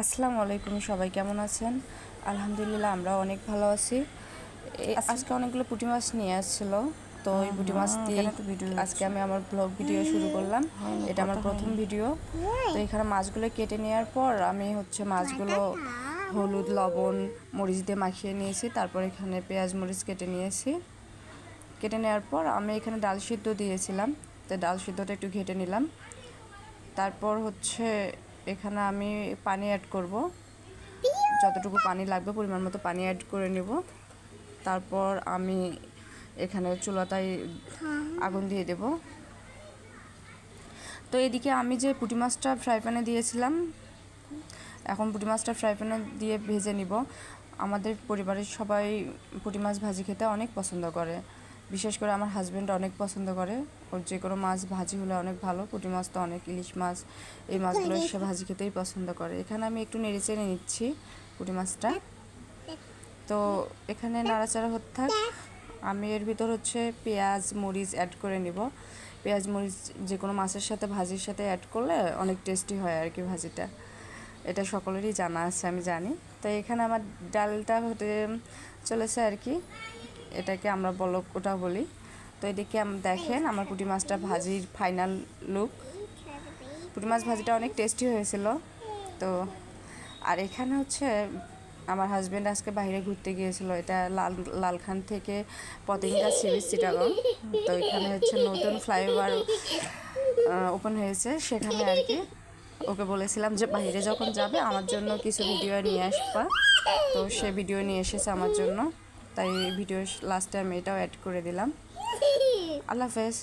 আসসালামু আলাইকুম, সবাই কেমন আছেন? আলহামদুলিল্লাহ, আমরা অনেক ভালো আছি। আজকে অনেকগুলো পুঁটি মাছ নিয়ে আসছিল, তো এই পুঁটি মাছ দিয়ে আজকে আমি আমার ব্লগ ভিডিও শুরু করলাম। এটা আমার প্রথম ভিডিও। তো এখানে মাছগুলো কেটে নেওয়ার পর আমি মাছগুলো হলুদ, লবণ, মরিচ দিয়ে মাখিয়ে নিয়েছি। তারপর এখানে পেঁয়াজ মরিচ কেটে নিয়েছি। কেটে নেওয়ার পর আমি এখানে ডাল সিদ্ধ দিয়েছিলাম, তো ডাল সিদ্ধটা একটু ঘেটে নিলাম। তারপর এখানে আমি পানি অ্যাড করব, যতটুকু পানি লাগবে পরিমাণ মতো পানি অ্যাড করে নেব। তারপর আমি এখানে চুলাটায় আগুন দিয়ে দেব। তো এদিকে আমি যে পুঁটি মাছটা ফ্রাই প্যানে দিয়েছিলাম, এখন পুঁটি মাছটা ফ্রাই প্যানে দিয়ে ভেজে নিব। আমাদের পরিবারের সবাই পুঁটি মাছ ভাজি খেতে অনেক পছন্দ করে, বিশেষ করে আমার হাজব্যান্ড অনেক পছন্দ করে। ওর যে কোনো মাছ ভাজি হলে অনেক ভালো। পুঁটি মাছ তো অনেক, ইলিশ মাছ, এই মাছগুলো সে ভাজি খেতেই পছন্দ করে। এখানে আমি একটু নেড়ে চেড়ে নিচ্ছি পুঁটি মাছটা। তো এখানে নাড়াচাড়া হতে থাক। আমি এর ভিতর পেঁয়াজ মরিচ অ্যাড করে নিব। পেঁয়াজ মরিচ যে কোনো মাছের সাথে, ভাজির সাথে অ্যাড করলে অনেক টেস্টি হয় আর কি ভাজিটা। এটা সকলেরই জানা আছে, আমি জানি। তো এখানে আমার ডালটা হতে চলেছে আর কি, এটাকে আমরা বলক ওটা বলি। তো এদিকে দেখেন আমার পুঁটি মাছটা ভাজির ফাইনাল লুক। পুঁটি মাছ ভাজিটা অনেক টেস্টি হয়েছিল। তো আর এখানে আমার হাজব্যান্ড আজকে বাইরে ঘুরতে গিয়েছিল। এটা লালখান থেকে পতেঙ্গা সি বিচ চিটাগং। তো এখানে নতুন ফ্লাইওভার ওপেন হয়েছে, সেখানে আর কি ওকে বলেছিলাম যে বাইরে যখন যাবে আমার জন্য কিছু ভিডিও নিয়ে আসবা। তো সে ভিডিও নিয়ে এসেছে আমার জন্য, তাই ভিডিও লাস্টে আমি এটাও অ্যাড করে দিলাম। আল্লাহ হাফেজ।